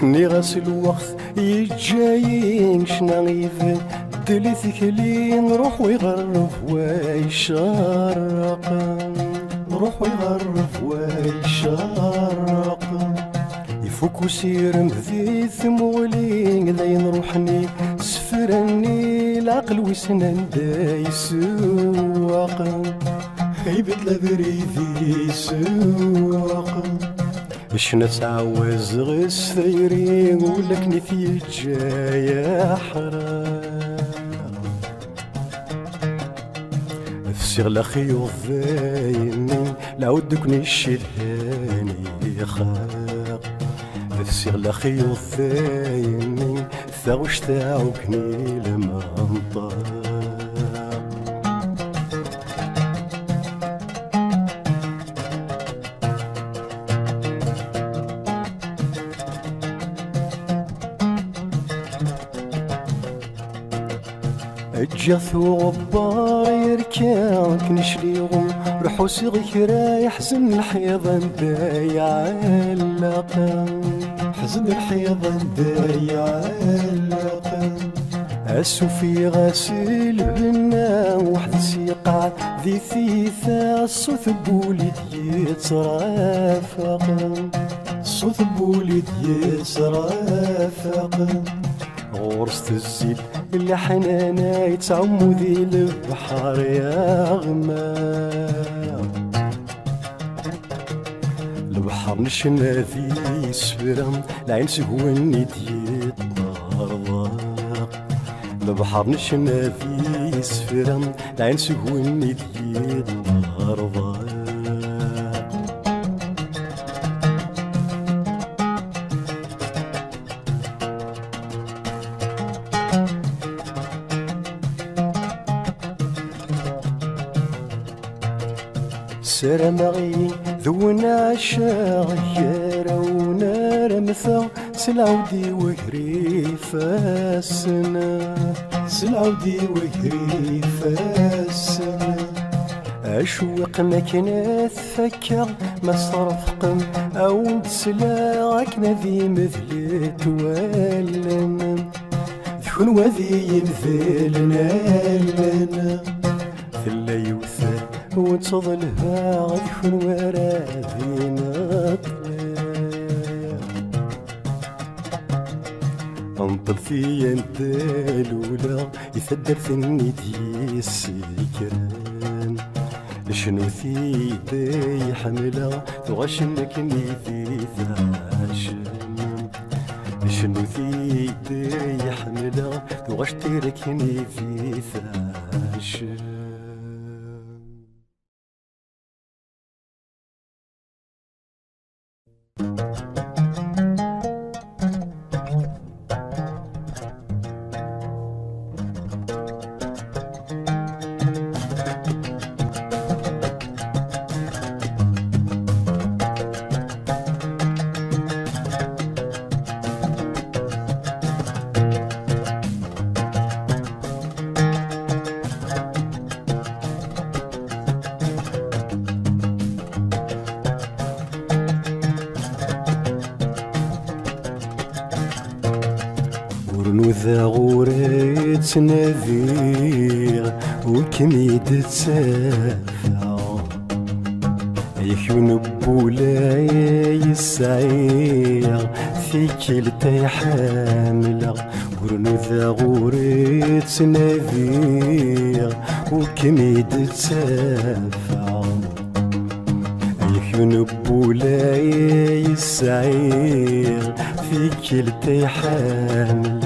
ني غاس الوقت يجاين شنا غيفن دلي ثكلي نروح ويغرف ويشرق نروح ويغرف ويشرق يفوك وسير مذي ثمولي ذي نروحني سفرني العقل وسنان دا يسوق يبدل بريدي يسوق شنا تعوز غس ثيري ولك نثي جاية حرام فسيغ لخيو ضايني لعودك نشدهاني خاق فسيغ لخيو ضايني ثاوش تاعوكني لما انطاق جاثو غبار يركان كنشليغو روحو صيغك رايح حزن الحيضان دايع اللقان حزن الحيضان دايع اللقان اسو في غاسل بنا وحد سيقع ذي ثيثا الصوت بولد يترافق الصوت بولد يترافق غرست الزيب اللي حنانا يتعمو ذي البحر يا غمام البحر نشنا ذي سفرم العين سهواني دي الطرضاق البحر نشنا ذي سفرم العين سهواني دي الطرضاق سرمغي ذونا شاغير ونار مثا سلعودي وهري فاسنا سلعودي وهري فاسنا أشوق مكنات فكر ما صرفقم أو نتسلاغك نذي مثل توالنا ذكون وذي مثلنا لنا ثلا يوثل ونتظلها غيكون ورادي نطلع انطل في انت الاولى يثدر ثني دي السكران شنو في دي حملة تغشنك نيتي ثاشن شنو في دي حملة تغشترك نيتي ثاشن ورنوذا غوري تنذير وكميد تسافع يكون بولاي السعير في كلتا حاملة ورنوذا غوري تنذير وكميد تسافع يكون بولاي السعير في كلتا حاملة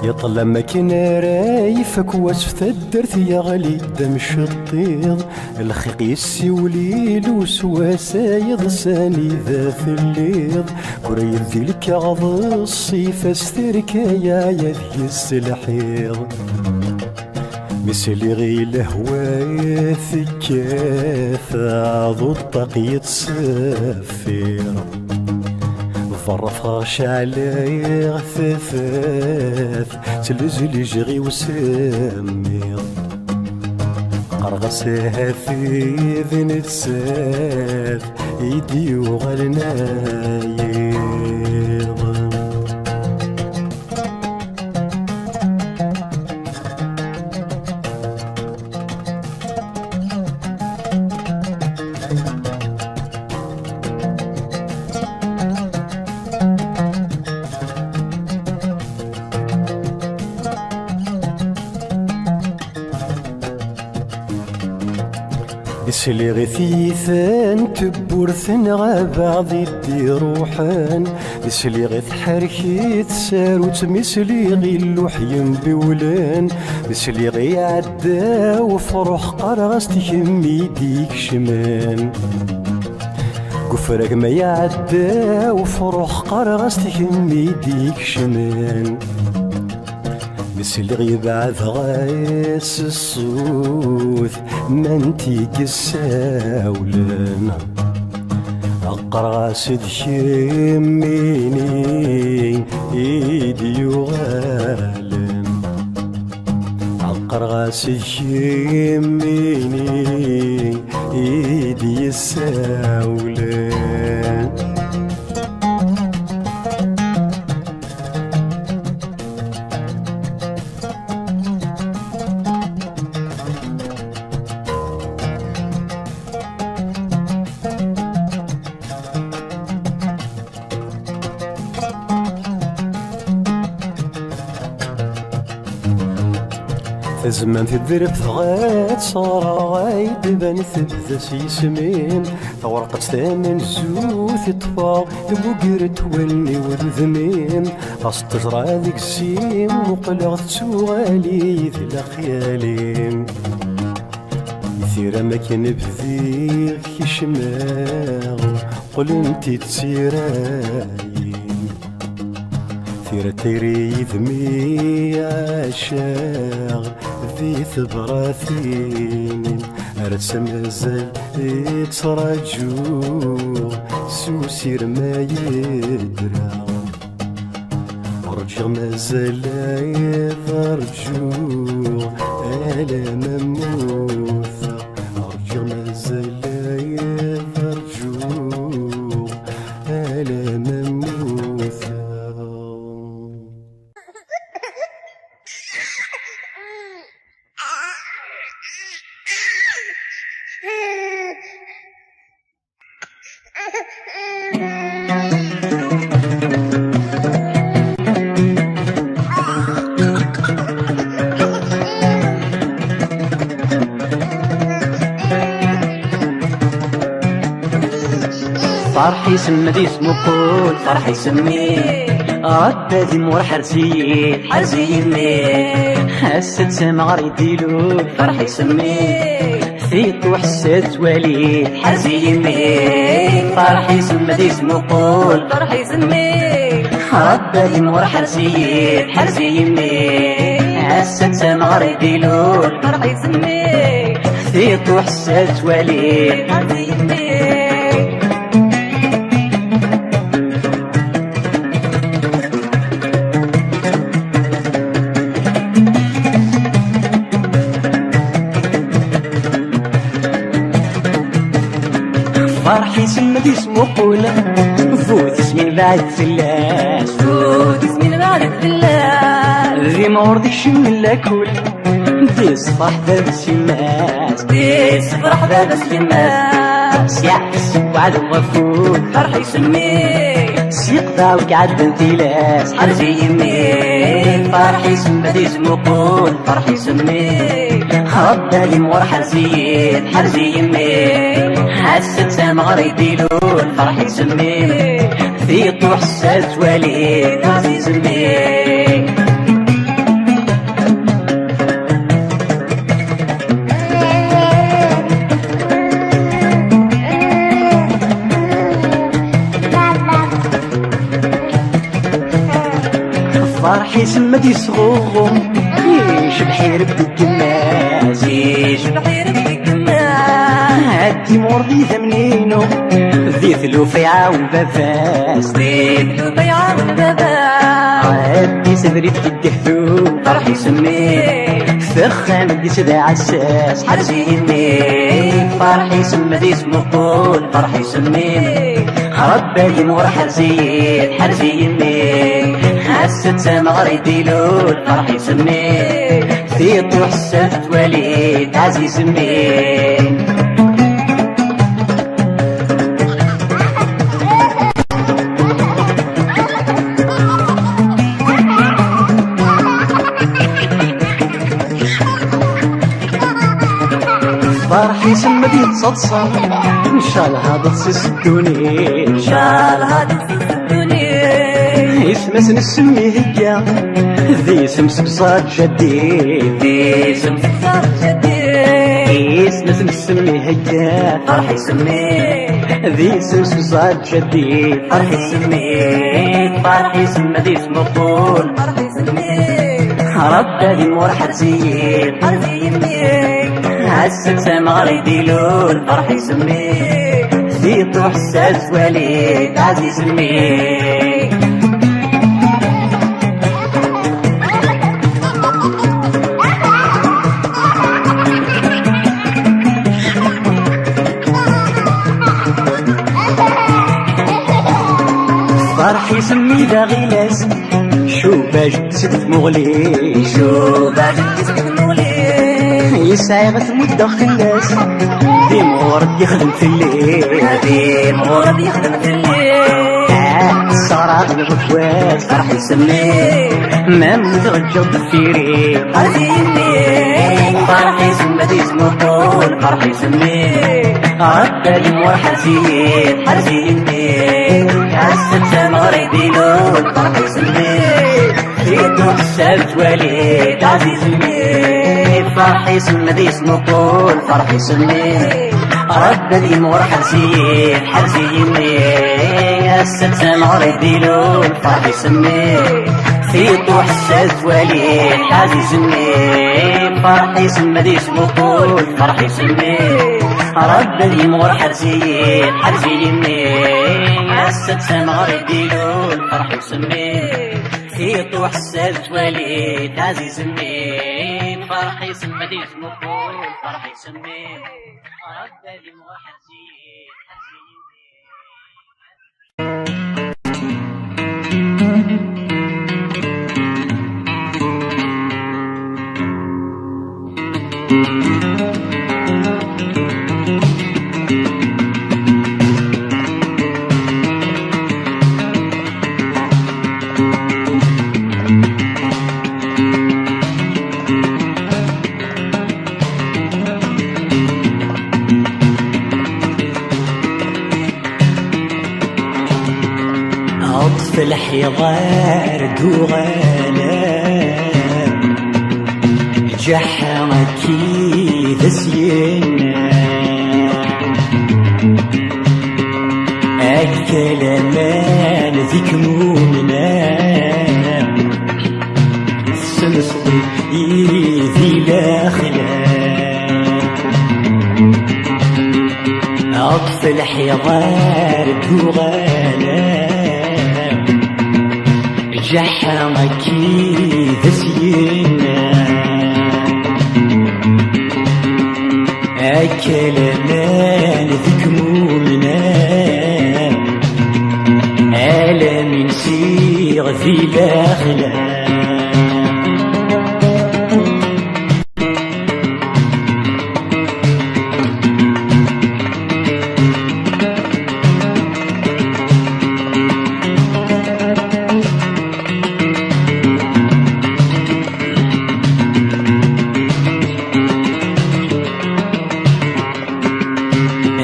يطلع ما كان رايفك واسف الدرت يغلي دم شطيض الخيق يسي وليل وسواسايض ساني ذات الليض كريد ذي الكعض الصيف استركا يا ذي السلحيض مثل غي الهواية ثكاث عضو الطاق يتسفر فرفاش على غثاثاث تلزل يجغي وسمير قرغسها في ذن الساث يدي وغلناير بسلي غثيثان تبورثن غابعض يدي روحان بسلي غث حركيت ساروت مسلي غي اللوحيم بولان بسلي غي عدا وفرح قرغس تكمي ديك شمان قفرك ما يعدا وفرح قرغس تكمي ديك شمان بسلي بعد غايس الصوث منتي قساولن أقرأ سد يميني إيدي يغالن أقرأ سد يميني إيدي يساولن زمان في الدرب ثغات صار غايد بان ثبت سيسمين ثورقة ثامن زوث طفا بوقر تولي وذمين أسطجرا ذيك السيم وقلغ تسوغالي ذي الأخيالين يثير ما كان بذيك يشماغ قل انتي تسيراين ثير تيري ذمي عشاغ ذي ثبراثين أرسم مازال يتراجو سوسير ما يدرى رجع مازال يضرجو ألا مموثة رجع مازال يضرجو ألا مموثة فرح يسمى ذي اسمه قول فرح يسميه رد ذي مور حرزين حرزين حسد سمع ريديلو فرح يسميه ثيط وحسد وليد حرزين فرح يسمى ذي اسمه قول فرح يسميه رد ذي مور حرزين حرزين حسد سمع ريديلو فرح يسميه ثيط وحسد وليد حرزين فرح يسمى ذي اسمه قوله فوت اسمي بعد فلاس فوت اسمي بعد فلاس ذي مورد الشم الأكل ذي صفح باب السماس ذي صفح باب السماس يعكس وعد الغفور فرح يسميه سيقضى وقعد بنتيلاس حرزي يمين فرح يسمى ذي اسمه قول فرح يسميه ربى لي مور حرزيين حرزي يمين حسد سامع ريديلون فرح يسميه في طوح الساس وليد حرزي يسميه فرحي سما دي صغوغم يشبح يربد القماز يشبح يربد القماز هادي مرضي ثمنينو ذي ثلوف يعاون بفاس ذي ثلوف يعاون بفاس هادي سدري تدهثو فرحي سميك سخان دي سدا عساس حرزي يميك فرحي سما دي سمقول فرحي سميك ربي مور حرزي حرزي يميك حست سمغري ديلول فرحي سميك في طوح السفت وليد عزيز مين فرحي سما بيت صدصة إن شاء الله هذا تصدوني إن شاء الله هذا تصدوني اسم نسمي هيا ذي اسم صار جديد ذي اسم صار جديد اسم نسمي هيا فرحي سميك ذي اسم صار جديد فرحي سميك فرحي سما ذي اسم طول فرحي سميك ربي مور حرزي حرزي يميك حست سمغري ديلول فرحي سميك في طوح الساس وليد عزيز مين فرحي سمي ذا غلاس شو باش تسد مغلي شو باش تسد مغلي يسعي غتمد خلاس دي مورد يخدم في الليل دي مورد يخدم في الليل الصغرى بالغفواس فرحي سميك ما متغجر بالفيرين حرزي يميك فرحي سما دي اسمه طول فرحي سميك ربي مور حرزي حرزي يميك حسن سمغري ديلول فرحي سميك في طوح السبت وليد عزيز مين فرحي سما دي اسمه طول فرحي سميك ربي مور حرزي حرزي يميك حسن سمغري ديلول فرحي سميك في طوح السبت وليد عزيز مين فرحي سما دي اسمه طول فرحي سميك ربي مور حرزي حرزي يميك حسن سمغري ديلول فرحي سميك في طوح السبت وليد عزيز مين فرحي سما دي اسمه طول فرحي سميك ربي مور حرزي عطف الحضار دوغالا جحركي ذسينا الكلمان ذيك مؤمنا سنصبي ذي لاخلا عطف الحضار دوغالا جحركي ذسينا كلمان ذيك مؤمنا عالم سيغ ذي الأخلاق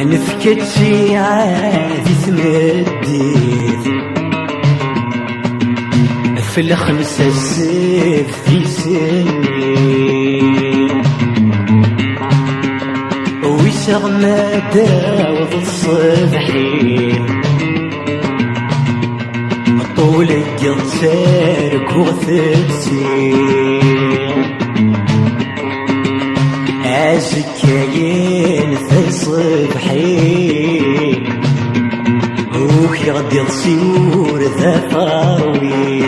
نفكتشي عادي تمديت في الخمسة السيف في سنين ويسغ ما داوض الصبحين طول القط تارك وغثتسير أزكاين في صبحي وكي غدي تصيور ذا فاروي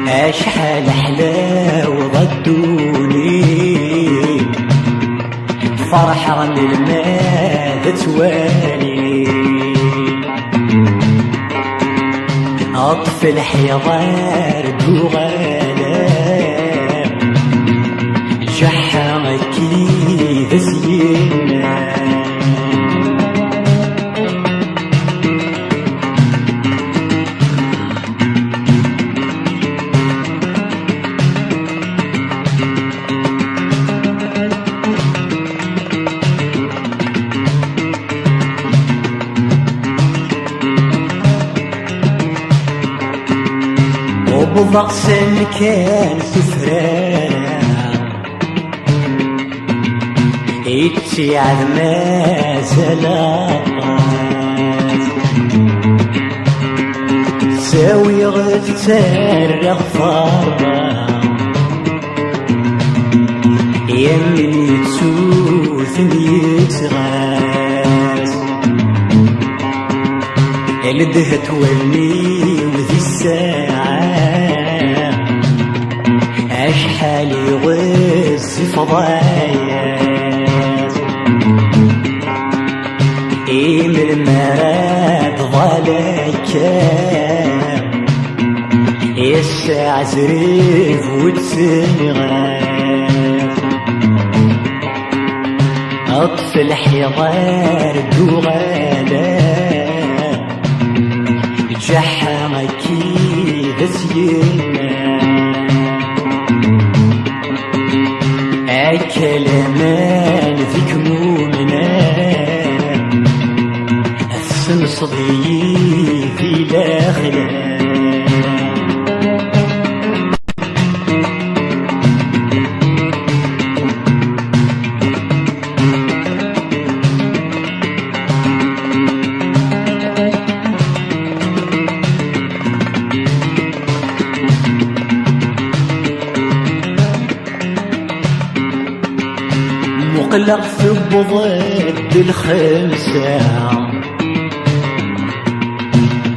أشحال حلاوة ضدوني فرحة للماذا توالي أطفي الحيضار بغالام جحا أكيد زينا وبضغس كان سفران اتيعد ما زلقات ساوي غتار غفارة يمن يتسوث يتغاز الده تولي وذي الساعة أشحال يغز فضايات إيم المراد ضلكا يسع زريف وتسنغات أطفي الحضار دوغالا جحا أكيد زينا كلامان ذيك مؤمنا السنصدي في الآخرة مقلق في بضد الخمسة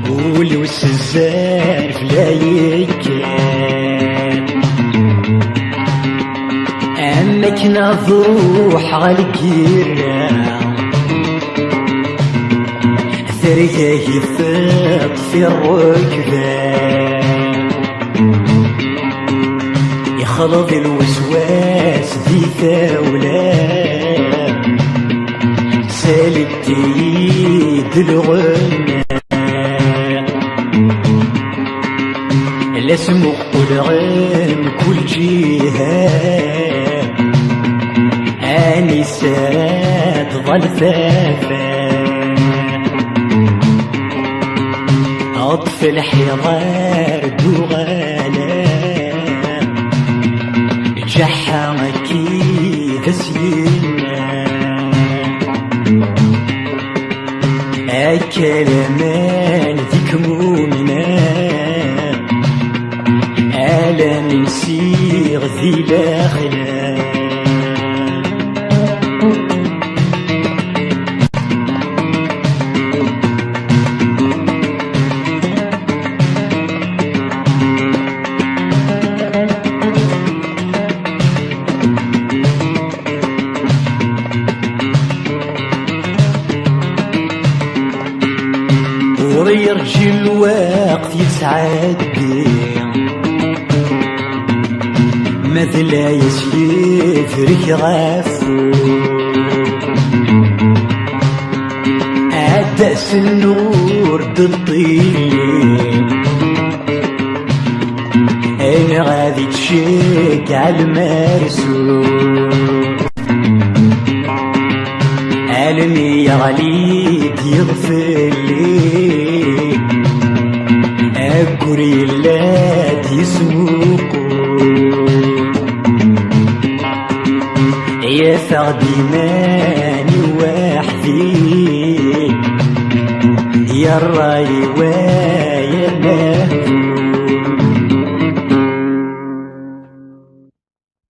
والوس الزارف لا يكاد أنك نضروح عالقيرة ثريه يفاق في الركبة يخلط الوسواس ذي ثاولة سالت يد الغنى الاسم والغيم كل جهة آنسات ضلفافة أطفي الحضار دوغالا جحا أكيد زينا أكلمان ذيك مؤمنا ألا من سيغ ذي الأخلاق ويرجي الوقت يتعدي مثل يسيفرك غافو عدس النور بالطين انا غادي تشيك عالمرسول عالمي يا غليد يغفر لي أقري لا تسوقوا يا فردي ماني وحدي يا الراي